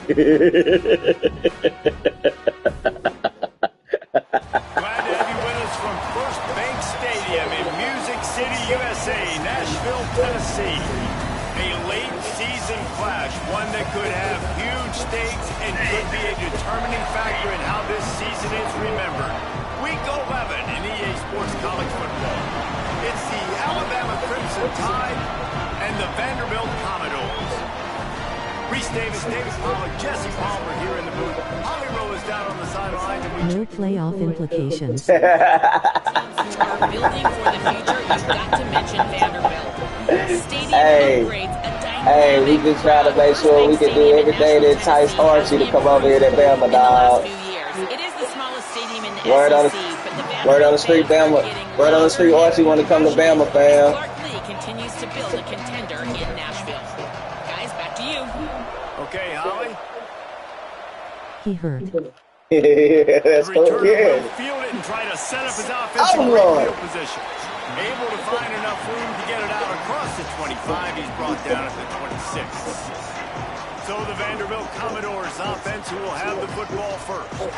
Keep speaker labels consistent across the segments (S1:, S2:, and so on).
S1: Glad to have you with us from First Bank Stadium in Music City, USA, Nashville, Tennessee. A late season clash, one that could have huge stakes and could be a determining factor in how this season is remembered. Week 11 in EA Sports College Football. It's the Alabama Crimson Tide and the Vanderbilt Commodores. Reese Davis, David Pollack, Jesse Palmer here in the booth. Holly Rowe is down on the sidelines.
S2: No playoff implications.
S3: Who are building for the future, you've got to mention Vanderbilt. Stadium upgrades, a
S4: Hey, we just trying to make sure we can do everything to entice Archie to come over here to Bama, dog.
S3: It is the smallest stadium in the
S4: Word on
S3: SEC, but the
S4: word on the street, Bama. Word on the street, Archie want to come to Bama, fam.
S3: Clark Lee continues to build a contender in Nashville. Guys, back to you.
S1: Okay, Holly.
S2: He hurt.
S4: That's so good.
S1: Field it and try to set up his offensive field position. Able to find enough room to get it out across the 25. He's brought down at the 26. So the Vanderbilt Commodores offense who will have the football first.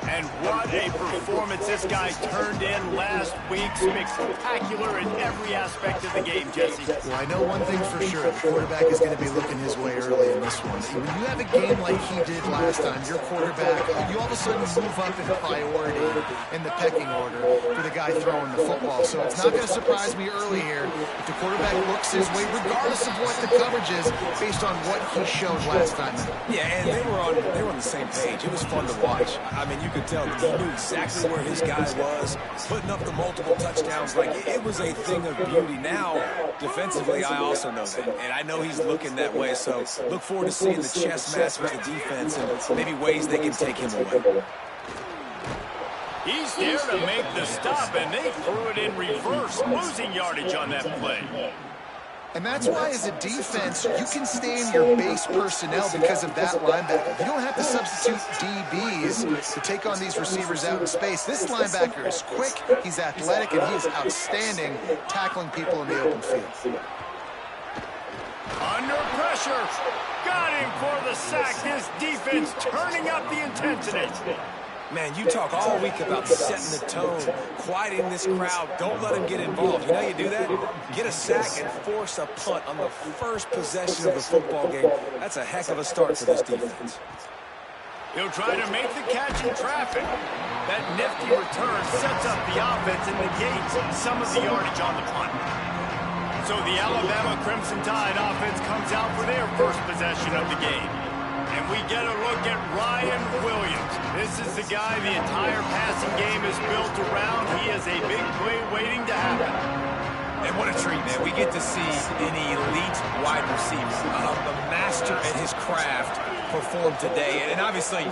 S1: And what a performance this guy turned in last week. Spectacular in every aspect of the game, Jesse.
S5: Well, I know one thing for sure. The quarterback is going to be looking his way early in this one. When you have a game like he did last time, your quarterback, you all of a sudden move up in priority in the pecking order for the guy throwing the football. So it's not going to surprise me early here if the quarterback looks his way, regardless of what the coverage is, based on what he showed last time.
S6: Yeah, and they were on the same page. It was fun to watch. I mean, you could tell he knew exactly where his guy was, putting up the multiple touchdowns. Like, it was a thing of beauty. Now, defensively, I also know that, and I know he's looking that way. So look forward to seeing the chess match with the defense and maybe ways they can take him away.
S1: He's there to make the stop, and they threw it in reverse, losing yardage on that play.
S5: And that's why, as a defense, you can stay in your base personnel because of that linebacker. You don't have to substitute DBs to take on these receivers out in space. This linebacker is quick, he's athletic, and he is outstanding tackling people in the open field.
S1: Under pressure. Got him for the sack. This defense turning up the intensity.
S6: Man, you talk all week about setting the tone, quieting this crowd. Don't let him get involved. You know how you do that? Get a sack and force a punt on the first possession of the football game. That's a heck of a start for this defense.
S1: He'll try to make the catch in traffic. That nifty return sets up the offense and negates some of the yardage on the punt. So the Alabama Crimson Tide offense comes out for their first possession of the game. And we get a look at Ryan Williams. This is the guy the entire passing game is built around. He is a big play waiting to happen.
S6: And what a treat, man. We get to see an elite wide receiver, the master at his craft, perform today. And obviously,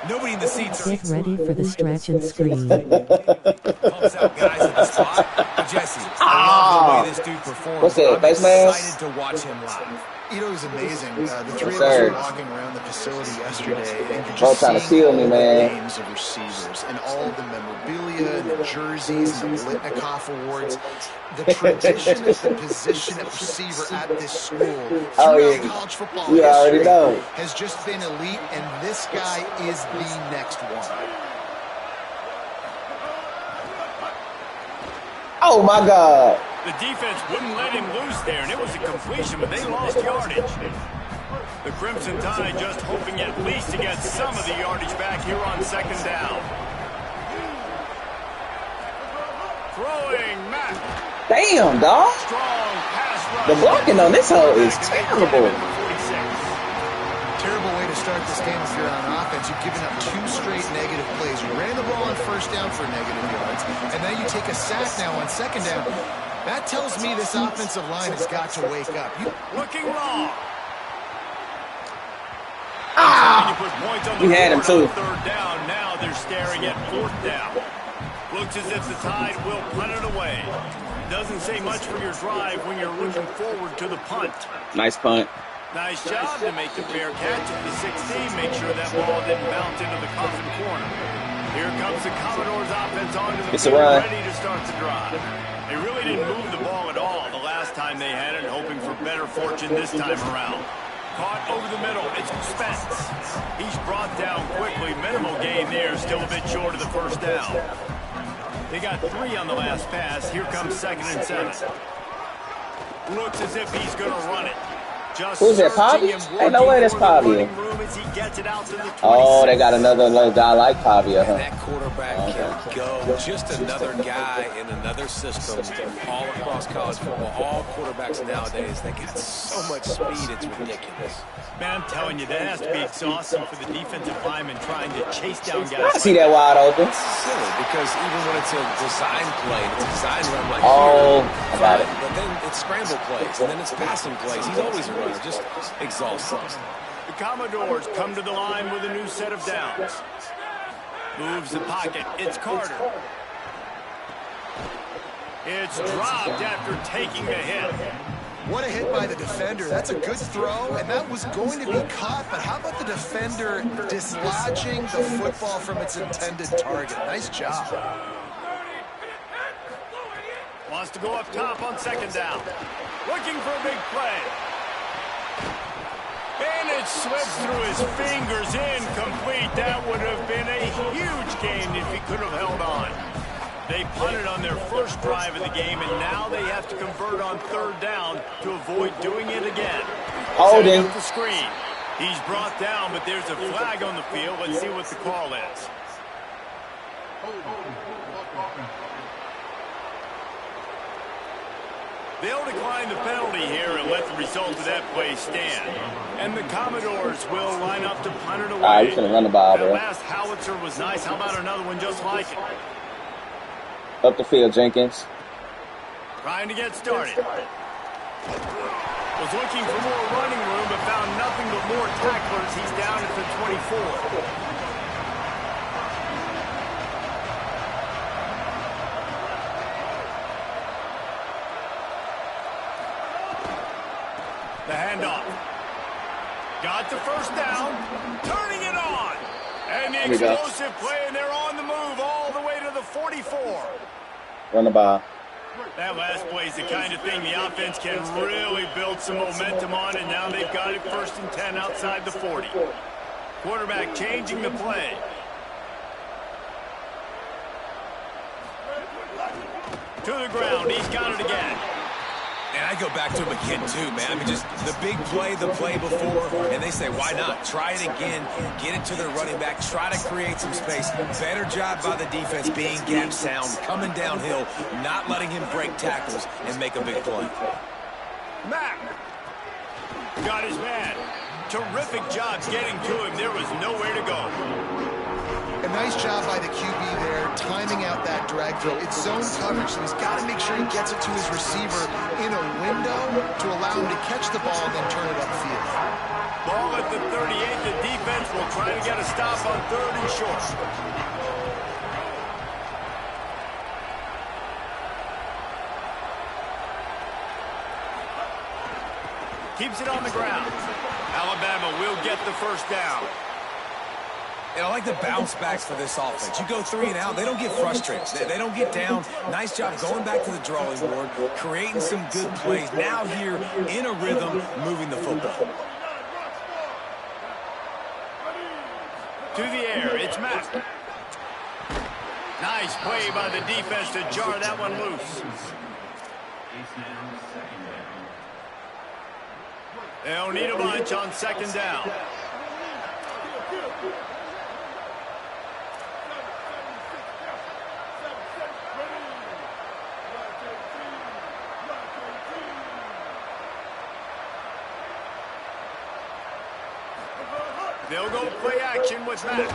S6: nobody in the seats are...
S2: Get ready for the stretch and scream.
S6: Pumps out guys at the spot. But Jesse, I love the way this dude performs.
S4: What's that,
S6: I'm
S4: base man?
S6: excited to watch him live.
S5: You know, it was amazing. The three of us were walking around the facility yesterday, and you're just
S4: trying to seal me, man.
S5: Names of receivers and all the memorabilia and the jerseys and the Litnikoff awards. The tradition of the position at receiver at this school throughout college football history has just been elite, and this guy is the next one.
S4: Oh, my God.
S1: The defense wouldn't let him loose there, and it was a completion, but they lost yardage. The Crimson Tide just hoping at least to get some of the yardage back here on second down. Throwing Matt.
S4: Damn, dog.
S1: Strong pass rush.
S4: The blocking on this hole is terrible.
S5: Terrible way to start this game if you're on offense. You've given up 2 straight negative plays. You ran the ball on first down for negative yards, and then you take a sack now on second down. That tells me this offensive line has got to wake up.
S1: Looking wrong.
S4: We had him too.
S1: Third down. Now they're staring at fourth down. Looks as if the Tide will punt it away. Doesn't say much for your drive when you're looking forward to the punt.
S4: Nice punt.
S1: Nice job to make the fair catch at the 16. Make sure that ball didn't bounce into the coffin corner. Here comes the Commodores offense onto the field, ready to start the drive. They really didn't move the ball at all the last time they had it, hoping for better fortune this time around. caught over the middle. It's Spence. He's brought down quickly. Minimal gain there. Still a bit short of the first down. They got 3 on the last pass. Here comes 2nd and 7. Looks as if he's going to run it. Just
S4: who's that, Pavia? Ain't no way that's Pavia. Oh, they got another guy like Pavia, huh?
S6: That quarterback can go. Just another guy in another system all across college football. All quarterbacks nowadays, they got so much speed, it's ridiculous.
S1: Man, I'm telling you, that has to be exhausting for the defensive lineman trying to chase down guys.
S4: I see that wide open.
S6: It's silly because even when it's a design play, it's a design run like
S4: I got it.
S6: But then it's scramble plays, and then it's passing plays. He's always a runner, just exhausting.
S1: The Commodores come to the line with a new set of downs. Moves the pocket. It's Carter. It's dropped after taking a hit.
S5: What a hit by the defender. That's a good throw, and that was going to be caught, but how about the defender dislodging the football from its intended target? Nice job.
S1: Wants to go up top on 2nd down. Looking for a big play. And it slips through his fingers, incomplete. That would have been a huge gain if he could have held on. They punted on their first drive of the game, and now they have to convert on 3rd down to avoid doing it again.
S4: Holding.
S1: The screen. He's brought down, but there's a flag on the field. Let's see what the call is. They'll decline the penalty here and let the result of that play stand. And the Commodores will line up to punt it away.
S4: All right, we're going to run the ball,
S1: That
S4: bro.
S1: last howitzer was nice. How about another one just like it?
S4: Up the field, Jenkins.
S1: Trying to get started. Was looking for more running room, but found nothing but more tacklers. He's down at the 24. The handoff. Got the first down. Turning it on. And the explosive play, and they're on the move all the way to the 44.
S4: Run the ball.
S1: That last play is the kind of thing the offense can really build some momentum on, and now they've got it 1st and 10 outside the 40. Quarterback changing the play. To the ground. He's got it again.
S6: And I go back to him again, too, man. I mean, just the big play, the play before, and they say, why not? Try it again, get it to their running back, try to create some space. Better job by the defense being gap sound, coming downhill, not letting him break tackles and make a big play.
S1: Mack got his man. Terrific job getting to him. There was nowhere to go.
S5: A nice job by the QB there, timing out that drag throw. It's zone coverage, so he's got to make sure he gets it to his receiver in a window to allow him to catch the ball and then turn it upfield.
S1: Ball at the 38. The defense will try to get a stop on 3rd and short. Keeps it on the ground. Alabama will get the first down.
S6: And I like the bounce backs for this offense. You go 3 and out, they don't get frustrated. They don't get down. Nice job going back to the drawing board, creating some good plays. Now here in a rhythm, moving the football.
S1: To the air, it's Mack. Nice play by the defense to jar that one loose. They'll need a bunch on 2nd down. They'll go play action with Mack.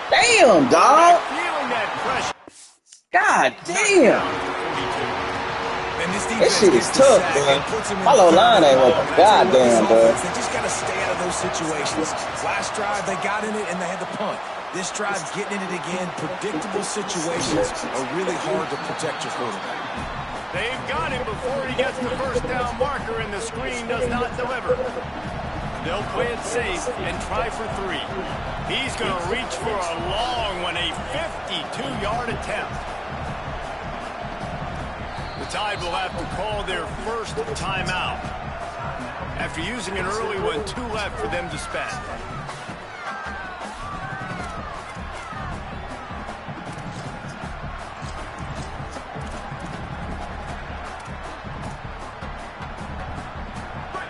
S4: Damn, dog.
S1: Feeling that pressure.
S4: God damn.
S6: And
S4: This shit is tough, man. My low line ain't working. Goddamn, bro.
S6: They just got to stay out of those situations. Last drive, they got in it, and they had to punt. This drive, getting in it again, predictable situations are really hard to protect your quarterback.
S1: They've got him before he gets the first down marker, and the screen does not deliver. They'll play it safe and try for 3. He's going to reach for a long one, a 52-yard attempt. The Tide will have to call their first timeout. After using an early one, 2 left for them to spend.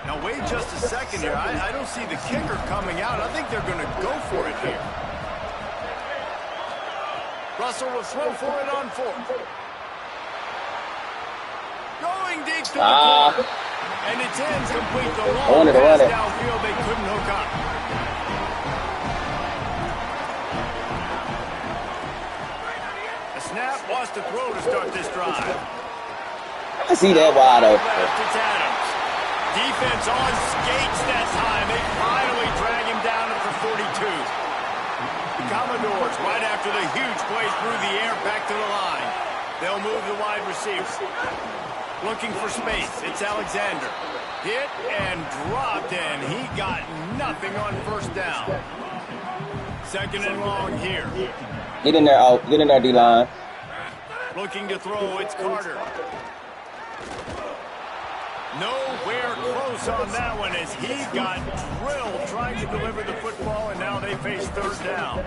S1: Now wait just a second here. I don't see the kicker coming out. I think they're going to go for it here. Russell will throw for it on 4. Going deep to the corner. And it's incomplete. The long pass downfield, they couldn't hook up. A snap wants to throw to start this drive.
S4: I see that wide open.
S1: It's Adams. Defense on skates that time. They finally drag him down at the 42. The Commodores, right after the huge play through the air, back to the line. They'll move the wide receiver. Looking for space. It's Alexander. Hit and dropped, and he got nothing on first down. 2nd and long here.
S4: Get in there, out. Get in there, D-line.
S1: Looking to throw. It's Carter. Nowhere close on that one as he got drilled trying to deliver the football, and now they face 3rd down.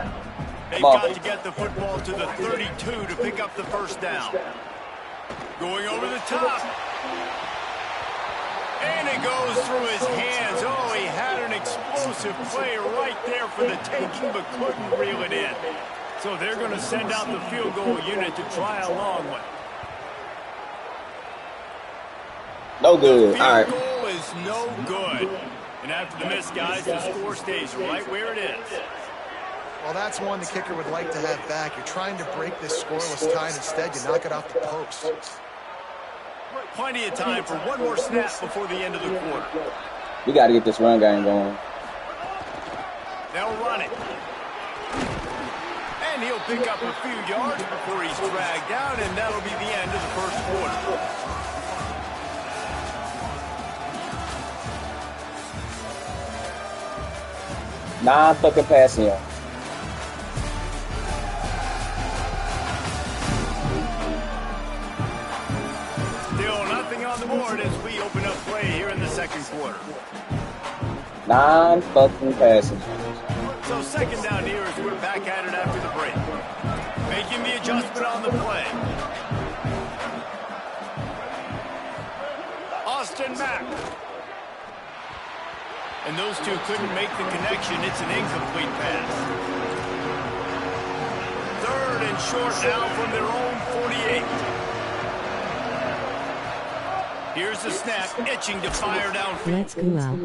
S1: They've got to get the football to the 32 to pick up the first down. Going over the top. And it goes through his hands. Oh, he had an explosive play right there for the taking, but couldn't reel it in. So they're going to send out the field goal unit to try a long one.
S4: No good. All right.
S1: The field goal is no good. And after the miss, guys, the score stays right where it is.
S5: Well, that's one the kicker would like to have back. You're trying to break this scoreless tie, and instead you knock it off the post.
S1: Plenty of time for one more snap before the end of the quarter.
S4: We got to get this run game going.
S1: They'll run it. And he'll pick up a few yards before he's dragged down, and that'll be the end of the first quarter.
S4: Non-fucking passing yards.
S1: On the board as we open up play here in the 2nd quarter.
S4: Non-fucking passing.
S1: So 2nd down here as we're back at it after the break. Making the adjustment on the play. Austin Mack. And those two couldn't make the connection. It's an incomplete pass. 3rd and short now from their own 48. Here's the snap, itching to fire downfield.
S2: Let's go out.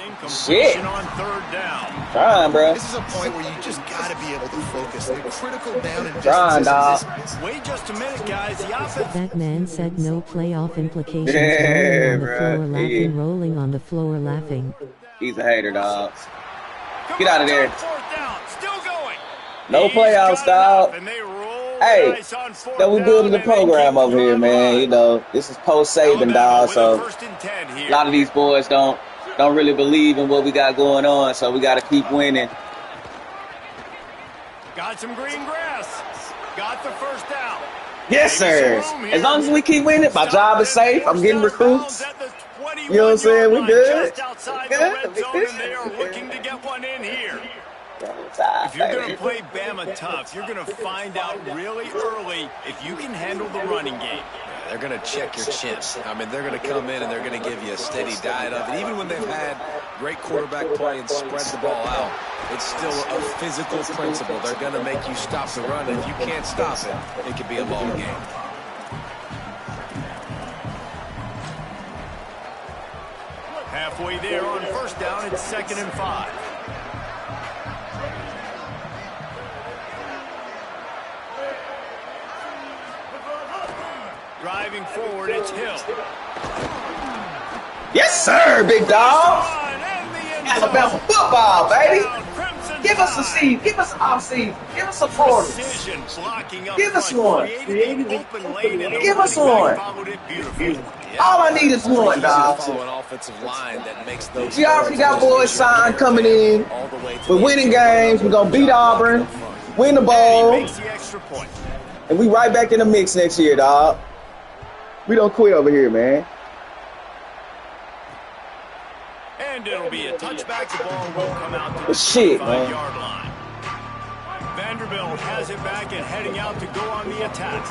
S1: Incompletion on 3rd down.
S4: Trying, bro.
S5: This is a point where you just got to be able to focus. The critical down and
S4: Trying, dog.
S1: Wait just a minute, guys. The offense.
S2: That man said no playoff implications.
S4: Yeah,
S2: Rolling on the floor laughing.
S4: He's a hater, dog. Get out of there.
S1: 4th down, still going.
S4: No playoffs, dog. Hey, that we building the program over here, man. You know, this is post-Saban, dog. So a lot of these boys don't really believe in what we got going on. So we got to keep winning.
S1: Got some green grass. Got the first down.
S4: Yes, sir. As long as we keep winning, my job is safe. I'm getting recruits. You know what I'm saying? We good. Good.
S1: They are looking to get one in here. If you're going to play Bama tough, you're going to find out really early if you can handle the running game.
S6: They're going to check your chin. I mean, they're going to come in and they're going to give you a steady diet of it. Even when they've had great quarterback play and spread the ball out, it's still a physical principle. They're going to make you stop the run. And if you can't stop it, it could be a long game.
S1: Halfway there on first down, it's 2nd and 5. Driving forward, it's Hill.
S4: Yes, sir, big dog. Alabama football, baby. Give us a seed. Give us an off-season. Give us a quarter. Give us one. Give us one. All I need is one, dog. We already got boys signed coming in. We're winning games. We're going to beat Auburn, win the bowl, and we right back in the mix next year, dog. We don't quit over here, man.
S1: And it'll be a touchback. The ball will come out to the
S4: Shit,
S1: 5-yard line. Vanderbilt has it back and heading out to go on the attack.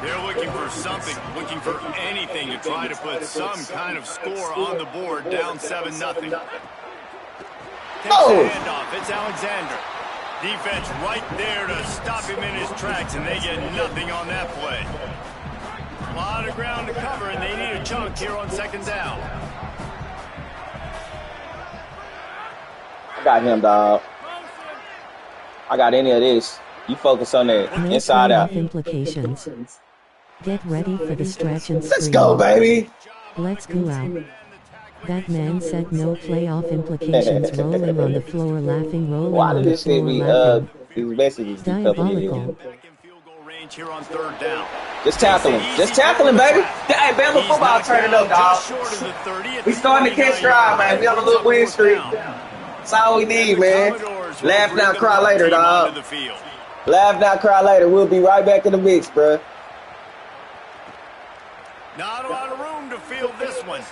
S1: They're looking for something, looking for anything to try to put some kind of score on the board, down 7-0. Takes the handoff. It's Alexander. Defense right there to stop him in his tracks, and they get nothing on that play. A lot of ground to cover, and they need a chunk here on 2nd down.
S4: I got him, dog. I got any of this. You focus on that inside out.
S2: Implications. Get ready for the stretch and scream.
S4: Let's go, baby.
S2: Let's go out. That man said no playoff implications. Rolling on the floor laughing. Rolling
S4: Why
S2: on
S4: did
S2: the
S4: this
S2: floor
S4: thing be
S2: laughing.
S4: these messages be
S2: Diabolical.
S1: Here on 3rd down.
S4: Just tackle him. Just tackle him, baby. Hey, Bama football turning up, dog. We starting to catch stride, man. We on a little win streak. That's all we need, man. Laugh now, cry later, dog. Laugh now, cry later. We'll be right back in the mix, bro.
S1: Not a lot of room to field this one.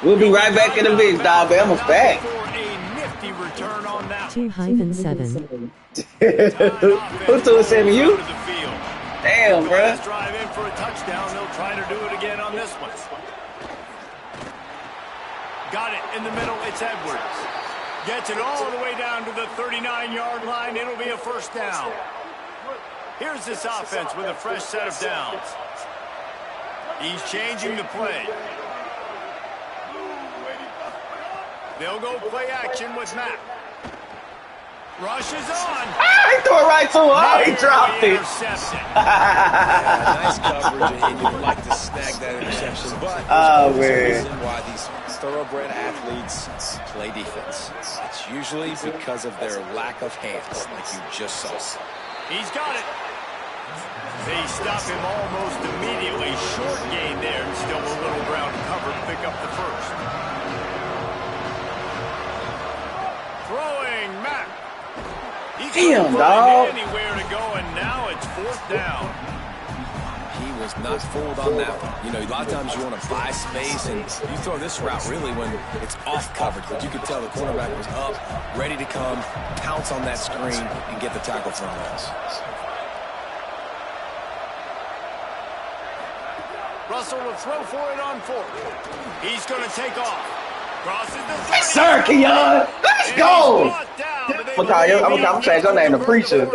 S4: We'll be right back in the mix, dog. Bama's back.
S2: 2-7.
S4: Who threw it to you? Damn, bro.
S1: Drive in for a touchdown. They'll try to do it again on this one. Got it in the middle. It's Edwards. Gets it all the way down to the 39-yard line. It'll be a 1st down. Here's this offense with a fresh set of downs. He's changing the play. They'll go play action with Matt. Rushes on.
S4: He threw it right to him. Oh, he dropped it.
S6: Nice coverage, and you'd like to snag that interception, but there's a reason why these thoroughbred athletes play defense. It's usually because of their lack of hands, like you just saw.
S1: He's got it. They stop him almost immediately. Short gain there. Still a little ground to cover to pick up the 1st. Throwing Matt.
S4: Damn, dog.
S1: Anywhere to go, and now it's 4th down.
S6: He was not fooled on that one. You know, a lot of times you want to buy space, and you throw this route really when it's off coverage. But you could tell the cornerback was up, ready to come, pounce on that screen, and get the tackle for a loss.
S1: Russell will throw for it on 4th. He's going to take off. Crosses the 30.
S4: Yes, sir, Keon. Let's go. I'm gonna change your name to Preacher.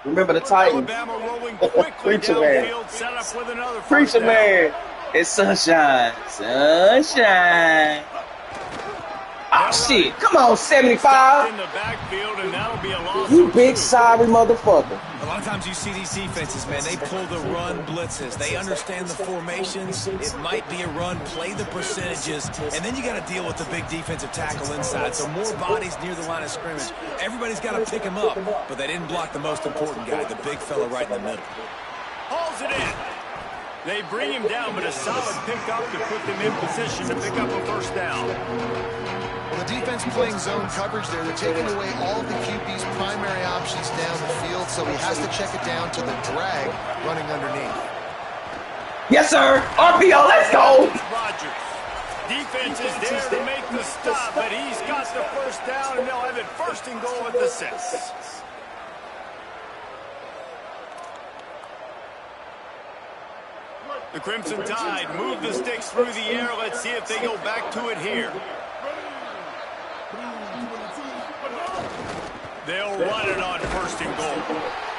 S4: Remember the Titans. Preacher man. Preacher man. It's sunshine. Sunshine. Oh, shit. Come on, 75. You big sorry motherfucker.
S6: A lot of times you see these defenses, man, they pull the run blitzes. They understand the formations. It might be a run, play the percentages, and then you got to deal with the big defensive tackle inside. So more bodies near the line of scrimmage. Everybody's got to pick him up, but they didn't block the most important guy, the big fella right in the middle.
S1: Hauls it in. They bring him down, but a solid pickup to put them in position to pick up a 1st down.
S5: Well, the defense playing zone coverage there. They're taking away all of the QB's primary options down the field, so he has to check it down to the drag running underneath.
S4: Yes, sir. RPO, let's go.
S1: Rodgers. Defense is there to make the stop, but he's got the 1st down, and they'll have it 1st and goal at the 6. The Crimson Tide move the sticks through the air. Let's see if they go back to it here. They'll run it on 1st and goal.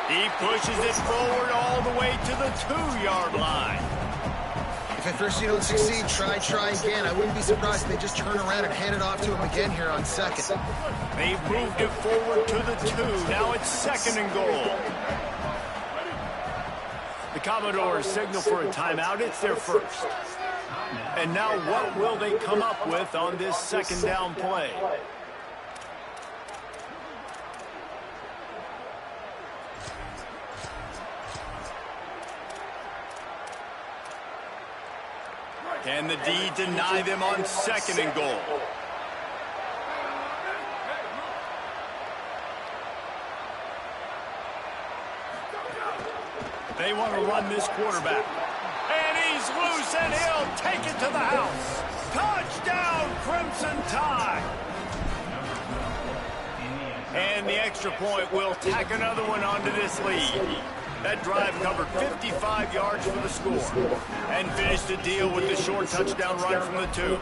S1: He pushes it forward all the way to the 2-yard line.
S5: If at first you don't succeed, try again. I wouldn't be surprised if they just turn around and hand it off to him again here on 2nd.
S1: They've moved it forward to the 2. Now it's 2nd and goal. The Commodores signal for a timeout. It's their 1st. And now what will they come up with on this 2nd down play? Can the D deny them on 2nd and goal? They want to run this quarterback. And he's loose, and he'll take the house. Touchdown, Crimson Tide. And the extra point will tack another one onto this lead. That drive covered 55 yards for the score and finished the deal with the short touchdown run from the 2.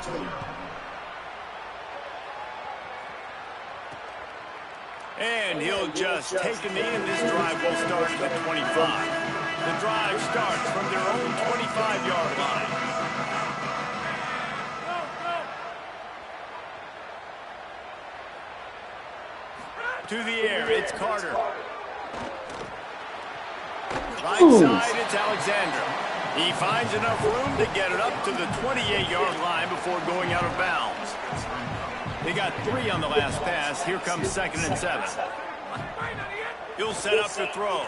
S1: And he'll just take a knee, and this drive will start at the 25. The drive starts from their own 25-yard line. To the air, it's Carter. Right side, it's Alexander. He finds enough room to get it up to the 28-yard line before going out of bounds. They got 3 on the last pass. Here comes 2nd and 7. He'll set up to throw.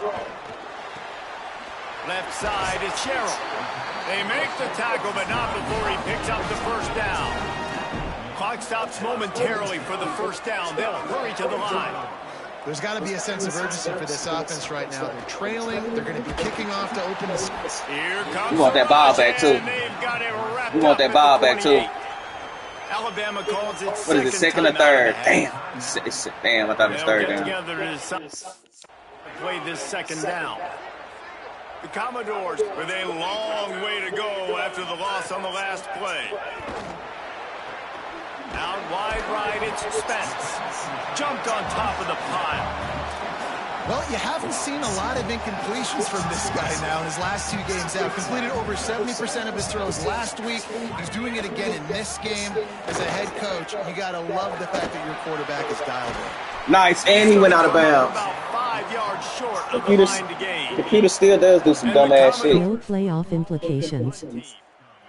S1: Left side is Sherrill. They make the tackle, but not before he picks up the first down. Clock stops momentarily for the first down. They'll hurry to the line.
S5: There's got to be a sense of urgency for this offense right now. They're trailing. They're going to be kicking off to open the...
S1: Here comes
S4: we want that ball back, too. We want that ball back, too.
S1: Alabama calls it
S4: what is it, 2nd or 3rd? Damn. Damn, I thought it was 3rd down.
S1: Play this 2nd down. The Commodores with a long way to go after the loss on the last play. Out wide right, it's Spence. Jumped on top of the pile.
S5: Well, you haven't seen a lot of incompletions from this guy now in his last 2 games out. Completed over 70% of his throws last week. He's doing it again in this game. As a head coach, you got to love the fact that your quarterback is dialed in.
S4: Nice, and he went out of bounds.
S1: About 5 yards short of the line to gain.
S4: Computer still does do some dumbass shit.
S2: No playoff implications.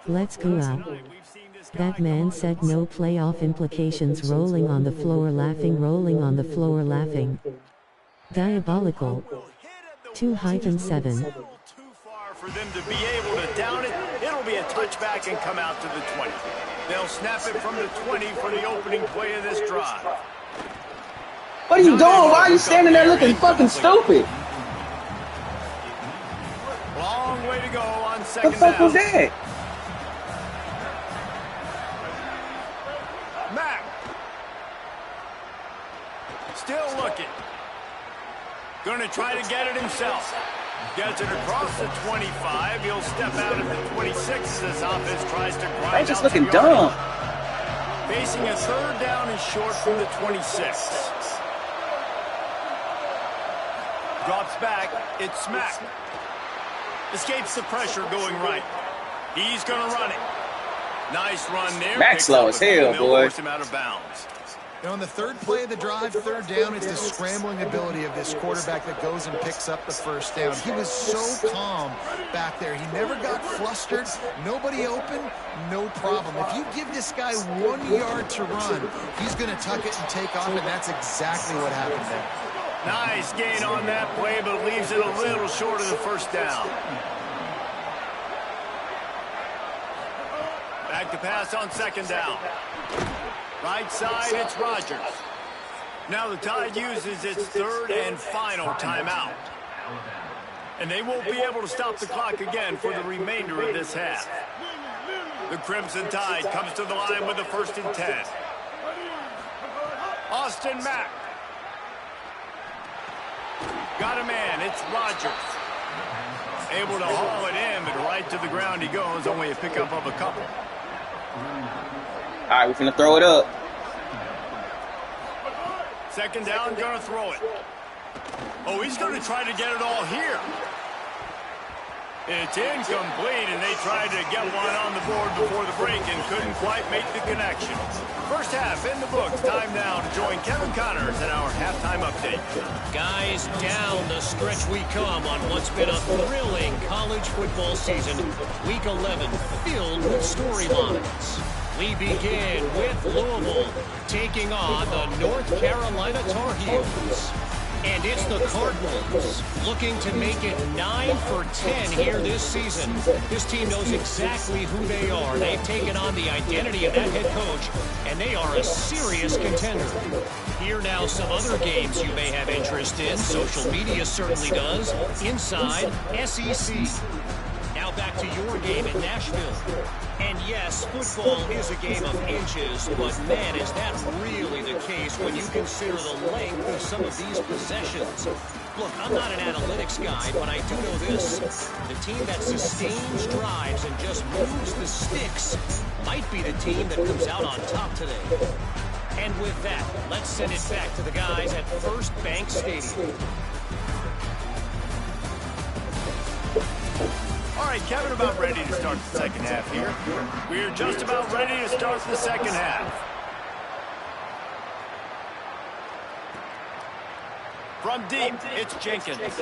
S2: Let's go up. That man said no playoff implications. Rolling on the floor laughing, rolling on the floor laughing. Diabolical. 2-7.
S1: Too far for them to be able to down it. It'll be a touchback and come out to the 20. They'll snap it from the 20 for the opening play of this drive.
S4: What are you doing? Why are you standing there looking fucking stupid?
S1: Long way to go on 2nd
S4: What the fuck
S1: down.
S4: was that?
S1: Mack. Still looking. Going to try to get it himself. Gets it across the 25. He'll step out at the 26 as this offense tries to grind
S4: I'm just
S1: out
S4: looking
S1: some
S4: dumb.
S1: yardage. Facing a 3rd down and short from the 26. Drops back. It's Smack. Escapes the pressure going right. He's going to run it. Nice run there.
S4: Max slow as hell, boy.
S1: Force him out of bounds.
S5: And on the 3rd play of the drive, 3rd down, it's the scrambling ability of this quarterback that goes and picks up the first down. He was so calm back there. He never got flustered. Nobody open, no problem. If you give this guy 1 yard to run, he's going to tuck it and take off, and that's exactly what happened there.
S1: Nice gain on that play, but leaves it a little short of the first down. Back to pass on 2nd down. Right side, it's Rodgers. Now the Tide uses its 3rd and final timeout. And they won't be able to stop the clock again for the remainder of this half. The Crimson Tide comes to the line with the 1st and 10. Austin Mack. Got a man, it's Rodgers. Able to haul it in, but right to the ground he goes, only a pickup of a couple.
S4: All right, we're finna throw it up.
S1: 2nd down, gonna throw it. Oh, he's gonna try to get it all here. It's incomplete, and they tried to get one on the board before the break and couldn't quite make the connection. First half in the books. Time now to join Kevin Connors in our halftime update.
S7: Guys, down the stretch we come on what's been a thrilling college football season. Week 11 filled with storylines. We begin with Louisville taking on the North Carolina Tar Heels. And it's the Cardinals looking to make it 9 for 10 here this season. This team knows exactly who they are. They've taken on the identity of that head coach, and they are a serious contender. Here now some other games you may have interest in. Social media certainly does. Inside SEC. Now back to your game in Nashville. And Yes, football is a game of inches, but man, is that really the case when you consider the length of some of these possessions. Look, I'm not an analytics guy, but I do know this. The team that sustains drives and just moves the sticks might be the team that comes out on top today. And with that, let's send it back to the guys at First Bank Stadium.
S1: All right, Kevin, about ready to start the second half here. We're just about ready to start the second half. From deep, it's Jenkins.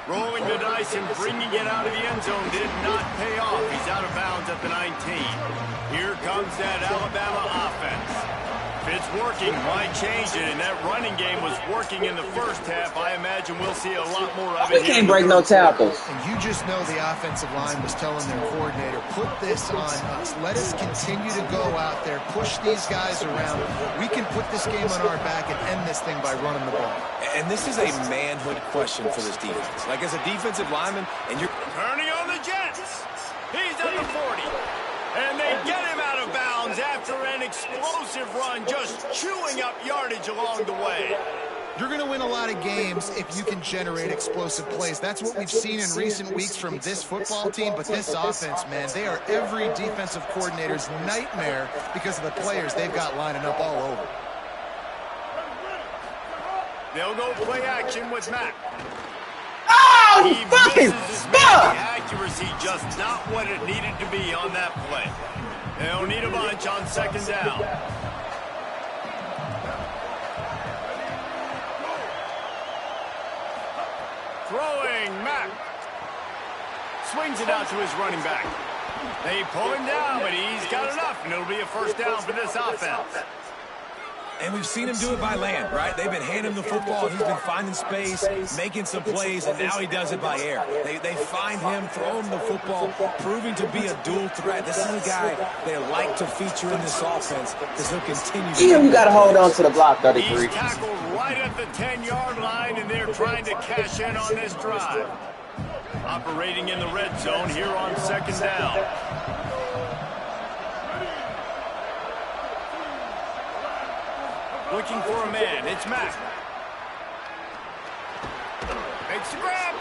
S1: Rolling the dice and bringing it out of the end zone did not pay off. He's out of bounds at the 19. Here comes that Alabama offense. If it's working, why change it? And that running game was working in the first half. I imagine we'll see a lot more of it.
S4: He can't break no tackles.
S5: And you just know the offensive line was telling their coordinator, put this on us. Let us continue to go out there, push these guys around. We can put this game on our back and end this thing by running the ball.
S6: And this is a manhood question for this defense. Like, as a defensive lineman, and you're
S1: Turning on the Jets. He's at the 40. And they get him out of bounds after an explosive run, just chewing up yardage along the way.
S5: You're going to win a lot of games if you can generate explosive plays. That's what we've seen in recent weeks from this football team, but this offense, man, they are every defensive coordinator's nightmare because of the players they've got lining up all over.
S1: They'll go play action with Mack.
S4: Oh,
S1: He
S4: you fucking
S1: misses his
S4: fuck!
S1: accuracy, just not what it needed to be on that play. They'll need a bunch on second down. Throwing Mack. Swings it out to his running back. They pull him down, but he's got enough, and it'll be a first down for this offense.
S6: And we've seen him do it by land, right? They've been handing him the football. He's been finding space, making some plays, and now he does it by air. They find him, throw him the football, proving to be a dual threat. This is a guy they like to feature in this offense because he'll continue to...
S4: You got to hold on to the block, 33.
S1: He's tackled right at the 10-yard line, and they're trying to cash in on this drive. Operating in the red zone here on second down. Looking for a man. It's Mack. Makes the grab.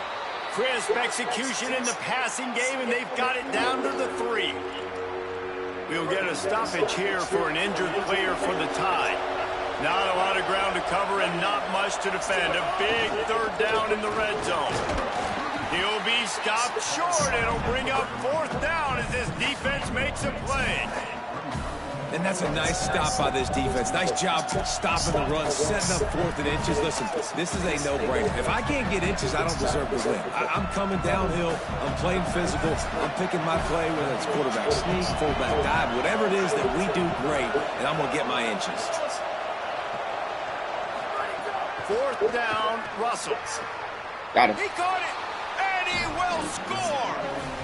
S1: Crisp execution in the passing game, and they've got it down to the 3. We'll get a stoppage here for an injured player for the tie. Not a lot of ground to cover and not much to defend. A big third down in the red zone. He'll be stopped short. It'll bring up fourth down as this defense makes a play.
S6: And that's a nice stop by this defense. Nice job stopping the run, setting up fourth and inches. Listen, this is a no-brainer. If I can't get inches, I don't deserve to win. I'm coming downhill. I'm playing physical. I'm picking my play, whether it's quarterback sneak, fullback dive, whatever it is that we do great, and I'm going to get my inches.
S1: Fourth down, Russell.
S4: Got him.
S1: He caught it, and he will score.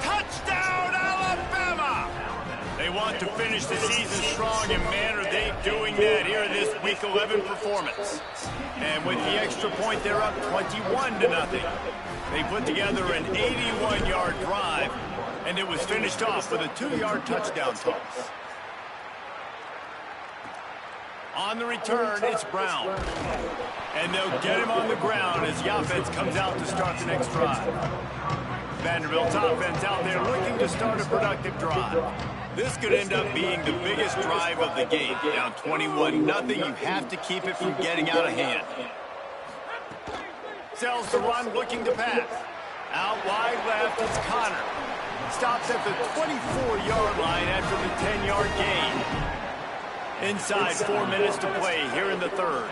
S1: Touchdown, Alabama. They want to finish the season strong, and man, are they doing that here in this Week 11 performance. And with the extra point, they're up 21-0. They put together an 81-yard drive, and it was finished off with a 2-yard touchdown toss. On the return, it's Brown. And they'll get him on the ground as the offense comes out to start the next drive. Vanderbilt's offense out there looking to start a productive drive. This could end up being the biggest drive of the game. Down 21-0, you have to keep it from getting out of hand. Sells the run, looking to pass. Out wide left, it's Connor. Stops at the 24-yard line after the 10-yard gain. Inside 4 minutes to play here in the third.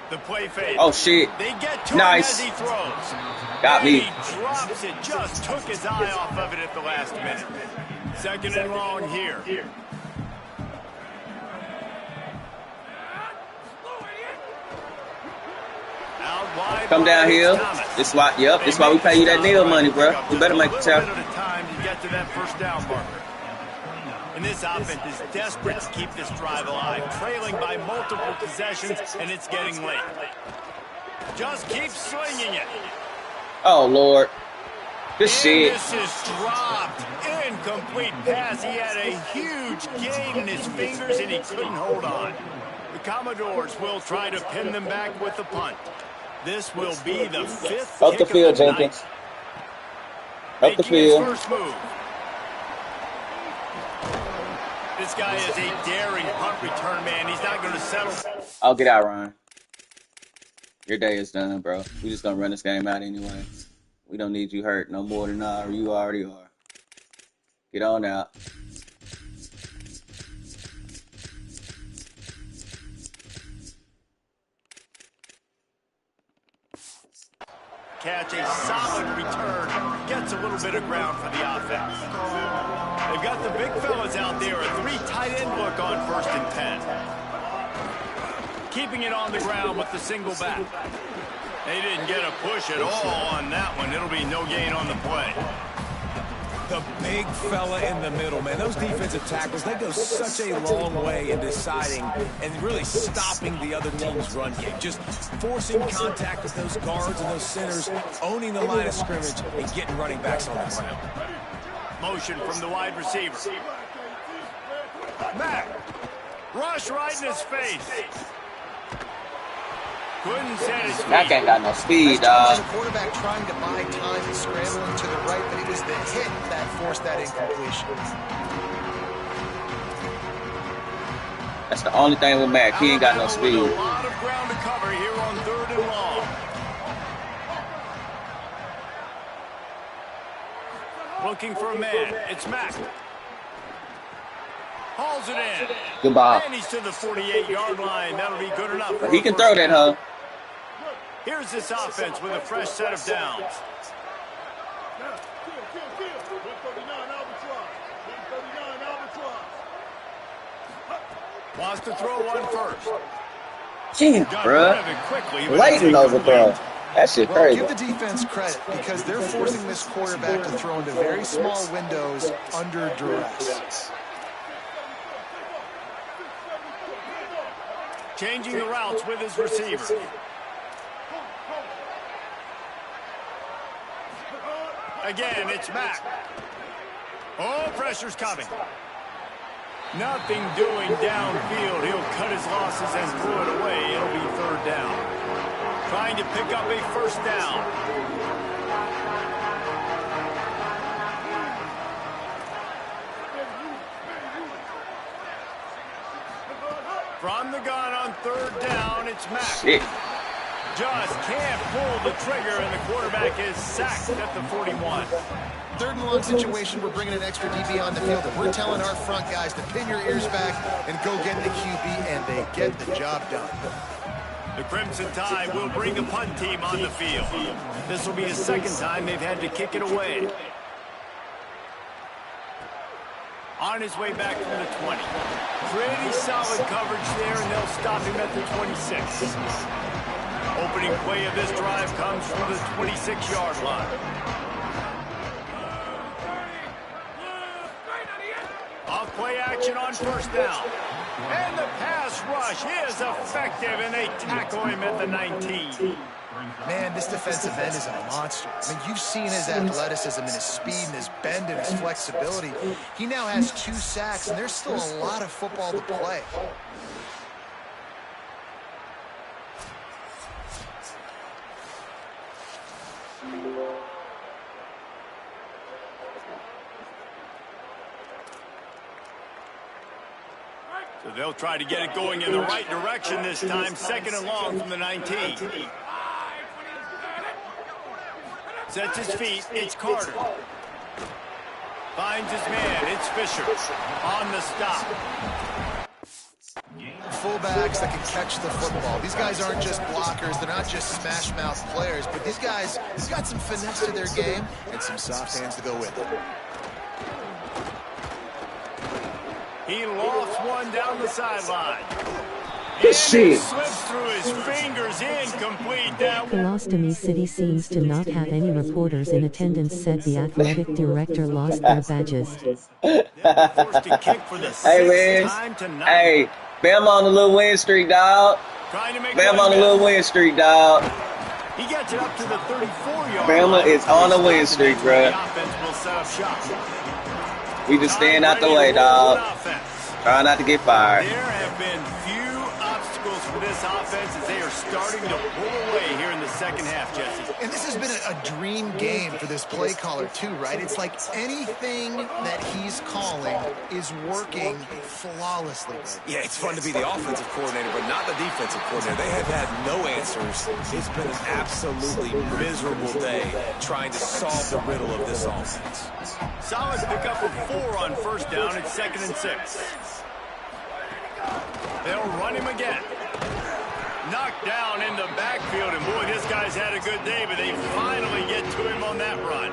S1: The play fake.
S4: Oh, shit.
S1: They get to
S4: nice.
S1: him as he throws.
S4: Got me.
S1: He drops it. Just took his eye off of it at the last minute. Second and long here. Out wide.
S4: Come down here. This why, yep. This why we pay you that nail money, bro. You better make the tackle.
S1: A little bit of time to get to that first down marker. And this offense is desperate to keep this drive alive, trailing by multiple possessions, and it's getting late. Just keep slinging it.
S4: Oh, Lord. Good shit.
S1: This is dropped. Incomplete pass. He had a huge gain in his fingers, and he couldn't hold on. The Commodores will try to pin them back with the punt. This will be the 5th
S4: Up the
S1: kick
S4: field,
S1: of the
S4: Jenkins.
S1: night.
S4: Up the
S1: Making his
S4: field.
S1: first move. This guy is a daring punt return man. He's not going to settle.
S4: I'll get out, Ryan. Your day is done, bro. We just gonna run this game out anyway. We don't need you hurt no more than you already are. Get on out.
S1: Catch a solid return. Gets a little bit of ground for the offense. They've got the big fellas out there. A 3 tight end look on 1st and 10. Keeping it on the ground with the single back. They didn't get a push at all on that one. It'll be no gain on the play.
S6: The big fella in the middle, man. Those defensive tackles, they go such a long way in deciding and really stopping the other team's run game. Just forcing contact with those guards and those centers, owning the line of scrimmage, and getting running backs on the ground.
S1: Motion from the wide receiver. Mack. Rush right in his face. Couldn't set his feet.
S4: Mack ain't got no speed,
S5: The
S4: dog.
S5: quarterback trying to buy time and scrambling to the right, but it was the hit that forced that incompletion.
S4: That's the only thing with Mack. He ain't got no speed.
S1: A lot of ground to cover here on 3rd and long. Looking for a man. It's Mack. Hauls it in.
S4: Good ball.
S1: And he's to the 48-yard line. That'll be good enough.
S4: He can throw that, huh?
S1: Here's this offense with a fresh set of downs. Wants to throw one first.
S4: Damn,
S1: Got
S4: bruh.
S1: rid of it quickly, but
S4: Blatant
S1: it's
S4: overthrow.
S1: incomplete.
S4: That shit
S5: Well,
S4: crazy.
S5: give the defense credit because they're forcing this quarterback to throw into very small windows under duress.
S1: Changing the routes with his receiver. Again, it's Mack. Oh, pressure's coming. Nothing doing downfield. He'll cut his losses and throw it away. It'll be 3rd down. Trying to pick up a 1st down. From the gun on 3rd down, it's Mack.
S4: Shit.
S1: Just can't pull the trigger, and the quarterback is sacked at the 41.
S5: 3rd and long situation, we're bringing an extra DB on the field, and we're telling our front guys to pin your ears back and go get the QB, and they get the job done.
S1: The Crimson Tide will bring the punt team on the field. This will be the 2nd time they've had to kick it away. On his way back from the 20. Pretty solid coverage there, and they'll stop him at the 26. Opening play of this drive comes from the 26-yard line. Off play action on 1st down. And the pass rush is effective, and they tackle him at the 19.
S5: Man, this defensive end is a monster. I mean, you've seen his athleticism and his speed and his bend and his flexibility. He now has 2 sacks, and there's still a lot of football to play.
S1: So they'll try to get it going in the right direction this time. 2nd and long from the 19. Sets his feet. It's Carter. Finds his man. It's Fisher on the stop.
S5: Fullbacks that can catch the football. These guys aren't just blockers. They're not just smash-mouth players. But these guys have got some finesse to their game and some soft hands to go with it.
S1: He lofts one down the sideline.
S4: Good shit.
S1: Slips through his fingers, incomplete. That
S2: Colostomy City seems to not have any reporters in attendance, said the athletic director lost their badges.
S1: forced to kick for the
S4: Hey,
S1: 6th
S4: man.
S1: time tonight.
S4: Hey, Bam on the little win streak, dog.
S1: Trying to make
S4: Bam
S1: one
S4: on the
S1: better.
S4: little win streak, dog.
S1: He gets it up to the 34-yard
S4: Bama
S1: line.
S4: is on a win streak, bro.
S1: The offense will set up shop.
S4: We just staying out the way, dog. Try not to get fired.
S1: There have been few obstacles for this offense as they are starting to pull away here in the second half, Jesse.
S5: And this has been a dream game for this play caller, too, right? It's like anything that he's calling is working flawlessly.
S6: Yeah, it's fun to be the offensive coordinator, but not the defensive coordinator. They have had no answers. It's been an absolutely miserable day trying to solve the riddle of this offense.
S1: Solid pickup of 4 on first down. It's 2nd and 6. They'll run him again. Knocked down in the backfield, and boy, this guy's had a good day, but they finally get to him on that run.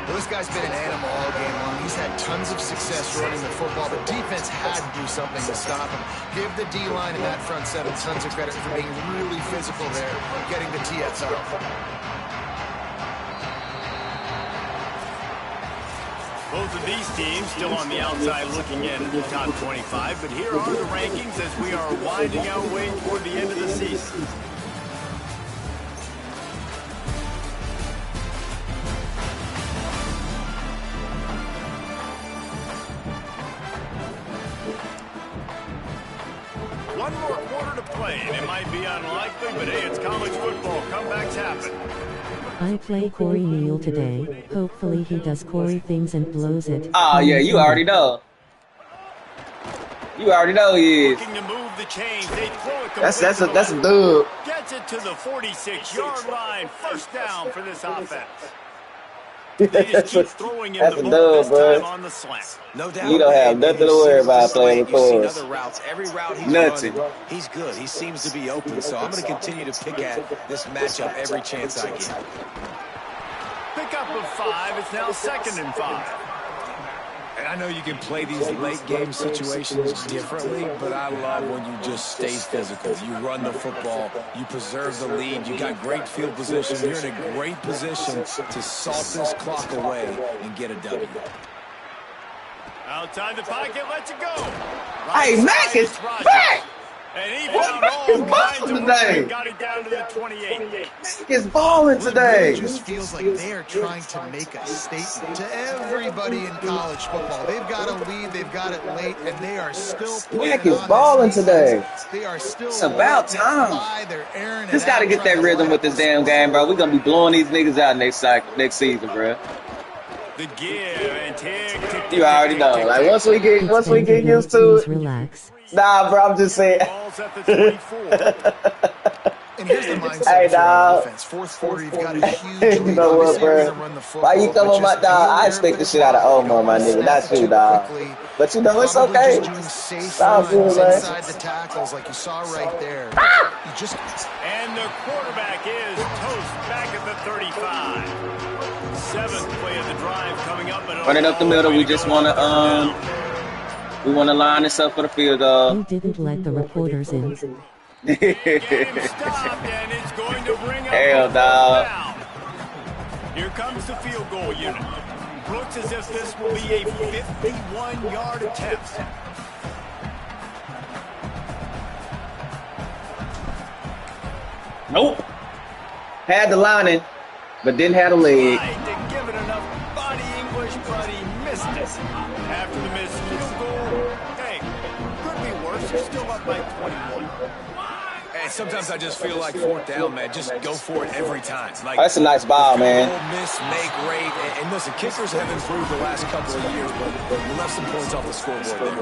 S5: Well, this guy's been an animal all game long. He's had tons of success running the football. The defense had to do something to stop him. Give the D-line and that front seven tons of credit for being really physical there, getting the TFL.
S1: Both of these teams still on the outside looking in at the top 25, but here are the rankings as we are winding our way toward the end of the season. One more quarter to play, and it might be unlikely, but hey, it's college football. Comebacks happen.
S2: I play Corey Neal today. Hopefully he does Corey things and blows it.
S4: Oh, yeah, you already know. You already know he is.
S1: Looking to move the chains. They throw it
S4: That's a dub.
S1: Gets it to the 46-yard line. First down for this offense.
S4: That's a dub, bro.
S1: On the slant.
S6: No doubt.
S4: You don't have nothing to worry about playing with Forrest.
S6: Other routes. Every route he's
S4: Nothing.
S6: running, he's good. He seems to be open. So I'm going to continue to pick at this matchup every chance I get.
S1: Pickup of 5. It's now 2nd and 5.
S6: And I know you can play these late game situations differently, but I love when you just stay physical. You run the football, you preserve the lead, you got great field position. You're in a great position to salt this clock away and get a W.
S1: Outside the pocket, lets it go.
S4: Hey, Mac is back!
S1: And he found all kinds of room. Got it down to the 28.
S4: Mac is balling today.
S5: It just feels like they are trying to make a statement to everybody in college football. They've got a lead, they've got it late, and they are still
S4: Mac is balling today.
S5: They are still.
S4: It's about time. Just got to get that rhythm with this damn game, bro. We're going to be blowing these niggas out next season, bro.
S1: The give and tick.
S4: You already know. Like, once we get used to it.
S2: Relax.
S4: Nah, bro, I'm just saying.
S5: And here's the mindset
S4: Hey,
S5: of your
S4: dog.
S5: offense. Fourth quarter, you've got a huge lead.
S4: You know what,
S5: Obviously, you're
S4: bro?
S5: gonna run the
S4: Why you come
S5: football,
S4: on my
S5: but
S4: dog? I
S5: just
S4: expect the shit out of Omar, my nigga. Not you, dog. But you know, it's
S5: Probably
S4: okay.
S5: just doing safe
S4: Sounds
S5: runs
S4: good, man.
S5: inside the tackles like you saw right there. You just
S1: And the quarterback is toast back at the 35. 7th play of the drive coming up.
S4: Running up the middle, we just want to line this up for the field goal.
S2: You didn't let the reporters in.
S1: Game stopped, and it's going to bring up
S4: Hell,
S1: a
S4: dog.
S1: foul. Here comes the field goal unit. Looks as if this will be a 51-yard attempt.
S4: Nope. Had the lining, but didn't have the leg.
S1: Tried to give it enough body English, but he missed it. After the missed field goal, hey, could be worse. You're still up by 21.
S6: And sometimes I just feel like 4th down, man. Just go for it every time. Like,
S4: That's a nice ball, man.
S6: Miss, make rate. And listen, kickers have improved the last couple of years, but you left some points off the scoreboard there.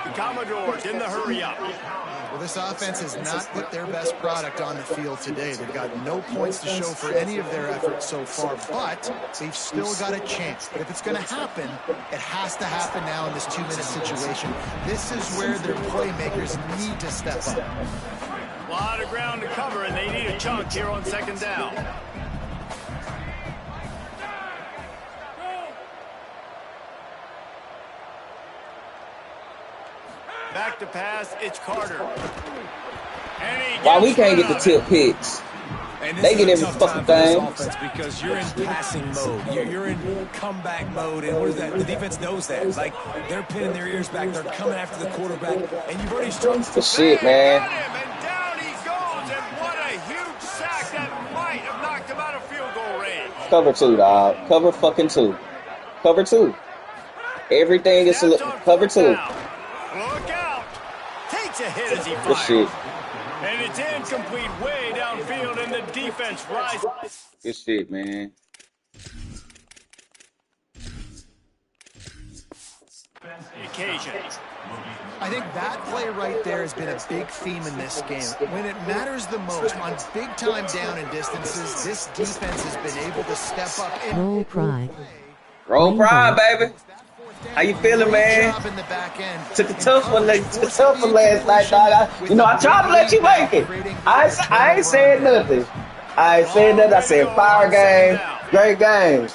S1: The Commodores in the hurry up.
S5: Well, this offense has not put their best product on the field today. They've got no points to show for any of their efforts so far, but they've still got a chance. But if it's going to happen, it has to happen now in this 2-minute situation. This is where their playmakers need to step up.
S1: A lot of ground to cover, and they need a chunk here on 2nd down. Back to pass, it's Carter.
S4: Why we can't get the tip picks? They get every fucking thing.
S6: Because you're in passing mode. You're in comeback mode. And what is that? The defense knows that. It's like they're pinning their ears back. They're coming after the quarterback. And you've already struck
S4: The shit, man.
S1: And down he goes. And what a huge sack that
S4: Cover 2, dog. Cover fucking 2. Cover 2. Everything is cover 2.
S1: Look out! Takes a hit as he
S4: Good
S1: fires.
S4: shit.
S1: And it's incomplete way downfield, and the defense rises.
S4: Good shit, man.
S1: Occasion.
S5: I think that play right there has been a big theme in this game. When it matters the most, on big time down and distances, this defense has been able to step up.
S2: Roll Pride.
S4: Roll Pride, baby. How you feeling, man? Took a tough one last night, dog. I tried to let you make it. I ain't saying nothing. I said fire game, great game.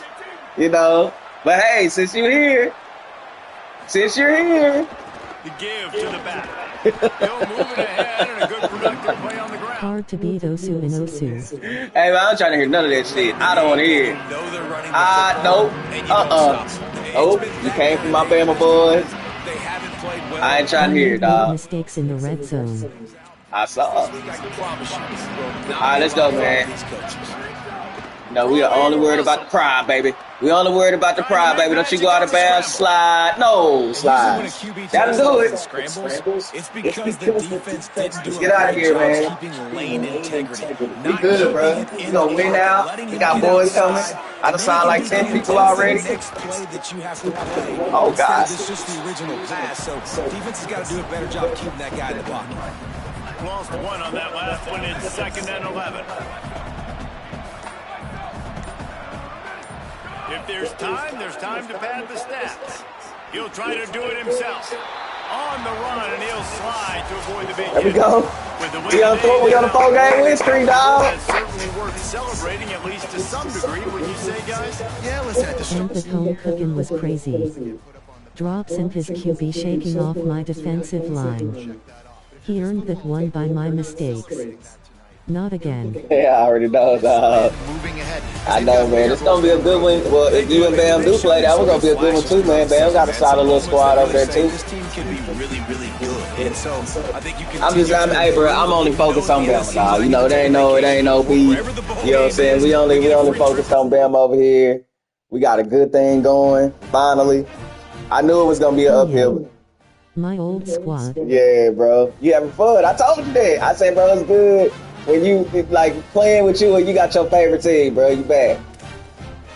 S4: But hey, since you're here,
S1: The give to the back. He'll move it ahead and a good productive play on the ground.
S2: Hard to beat Osu and Osu.
S4: Hey, man, I'm trying to hear none of that shit. I don't want to hear it. No. Oh, you came from my Bama boys. I ain't trying to hear it, dog.
S2: Mistakes in the red zone.
S4: I saw it. All right, let's go, man. No, we are only worried about the pride, baby. We only worried about the pride, baby. Don't you go out of bounds, slide. No, slide. That'll do it.
S6: It's because the defense didn't do
S4: Let's get out of here, man.
S6: keeping lane integrity.
S4: We good, bro. We gonna win now. We got boys coming. I done signed like 10 people already.
S6: Next play that you have to play.
S4: Oh, God.
S6: This is just the original pass, so defense has got to do a better job keeping that guy in the pocket.
S1: Lost one on that last one. It's 2nd and 11. If there's time to pad the stats. He'll try to do it himself. On the run, and he'll slide to avoid the big hit.
S4: There we go. We on a 4-game win streak, dog.
S1: That's certainly worth celebrating, at least to some degree, would you say, guys?
S5: Yeah, listen, at the
S2: And the home cooking was crazy. Drops and his QB shaking off my defensive line. He earned that one by my mistakes. Not again.
S4: Yeah, I already know, dog. I know, man. It's gonna be a good one. Well, if you and Bam do play, that was gonna be a good one too, man. Bam got a solid little squad over there too.
S6: This team can be really, really good, and so I think you can.
S4: Hey, bro. I'm only focused on Bam, dog. It ain't no beef. You know what I'm saying? We only focused on Bam over here. We got a good thing going. Finally, I knew it was gonna be an uphill.
S2: My old squad.
S4: Yeah, bro. You having fun? I told you that. I said, bro, it's good. When you, like, playing with you and you got your favorite team, bro, you back.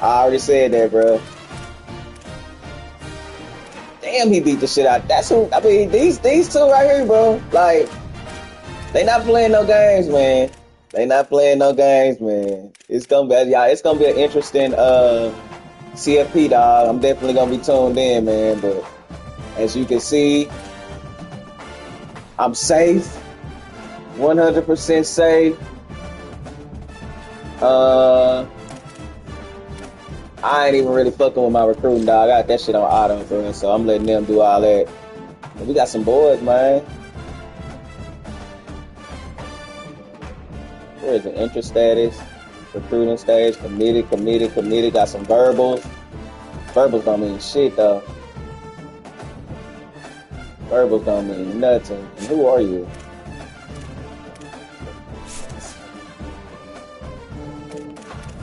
S4: I already said that, bro. Damn, he beat the shit out. These two right here, bro, like, they not playing no games, man. It's gonna be an interesting CFP, dog. I'm definitely gonna be tuned in, man, but as you can see, I'm safe. 100% safe. I ain't even really fucking with my recruiting, dog. I got that shit on auto, bro, so I'm letting them do all that. But we got some boys, man. Where's the interest status? Recruiting stage, committed. Got some verbals. Verbals don't mean shit, though. Verbals don't mean nothing. And who are you?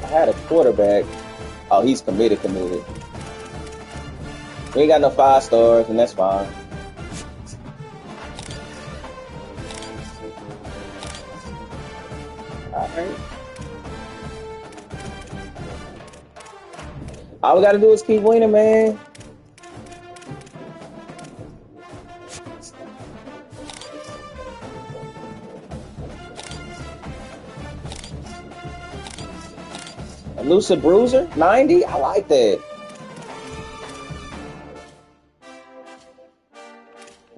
S4: I had a quarterback. Oh, he's committed. We ain't got no 5 stars, and that's fine. Alright. All we gotta do is keep winning, man. Lucid Bruiser, 90? I like that.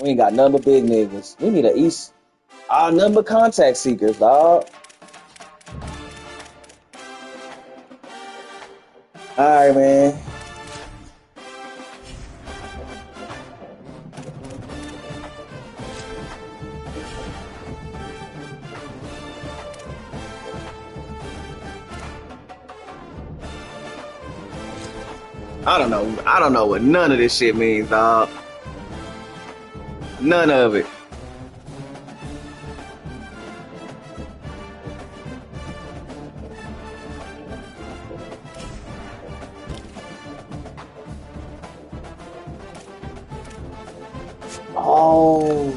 S4: We ain't got none but big niggas. We need none but contact seekers, dog. Alright, man. I don't know what none of this shit means, dog. None of it. Oh.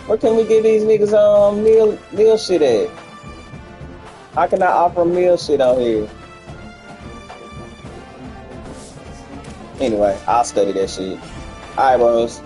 S4: Where can we get these niggas meal shit at? How can I offer meal shit out here? Anyway, I'll study that shit. Alright, bros.